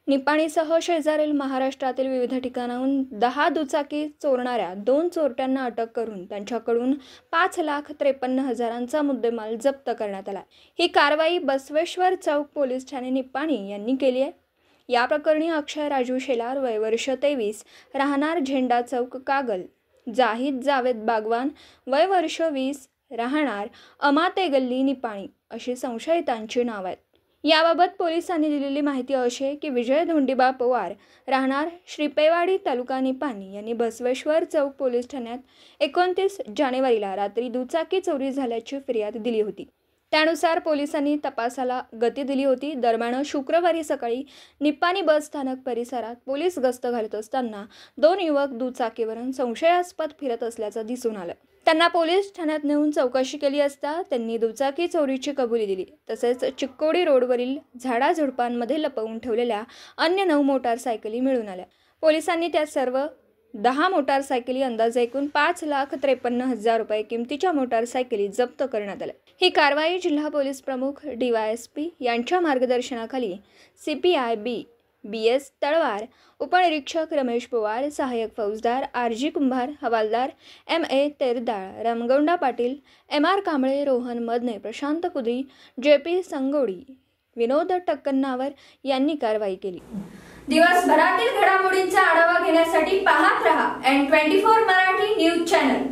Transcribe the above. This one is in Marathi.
निपाणीसह शेजारील महाराष्ट्रातील विविध ठिकाणाहून 10 दुचाकी चोरणाऱ्या 2 चोरट्यांना अटक करून त्यांच्याकडून 5,53,000चा मुद्देमाल जप्त करण्यात आला। ही कारवाई बसवेश्वर चौक पोलीस ठाणे निपाणी यांनी केली आहे। या प्रकरणी अक्षय राजू शेलार वय वर्ष 23 राहणार झेंडा चौक कागल, जाहिद जावेद बागवान वय वर्ष 20 राहणार अमाते गल्ली निपाणी अशी संशयितांची नावे आहेत। याबाबत पोलिसांनी दिलेली माहिती अशी आहे की विजय धोंडीबा पवार राहणार श्रीपेवाडी तालुका निपाणी यांनी बसवेश्वर चौक पोलीस ठाण्यात 29 जानेवारीला रात्री दुचाकी चोरी झाल्याची फिर्याद दिली होती। त्यानुसार पोलिसांनी तपासाला गती दिली होती। दरम्यान शुक्रवारी सकाळी निपाणी बस स्थानक परिसरात पोलीस गस्त घालत असताना 2 युवक दुचाकीवरून संशयास्पद फिरत असल्याचं दिसून आलं। त्यांना पोलीस ठाण्यात नेऊन चौकशी केली असता त्यांनी दुचाकी चोरीची कबुली दिली। तसेच चिक्कोडी रोडवरील झाडाझुडपांमध्ये लपवून ठेवलेल्या अन्य 9 मोटारसायकली मिळून आल्या। पोलिसांनी त्या सर्व 10 मोटारसायकली अंदाजे एकूण 5,53,000 रुपये किमतीच्या मोटारसायकली जप्त करण्यात आल्या। ही कारवाई जिल्हा पोलीस प्रमुख DYSP यांच्या मार्गदर्शनाखाली CPI BS तळवार, उपनिरीक्षक रमेश पवार, सहाय्यक फौजदार RG कुंभार, हवालदार MA तेरदाळ, रामगौंडा Patil, MR Kamble, Rohan Madane, Prashant कुदी, JP संगोडी, विनोद टक्कन्नावर यांनी कारवाई केली। दिवसभरातील घडामोडींचा आढावा घेण्यासाठी पाहत रहा N24 मराठी न्यूज चॅनल।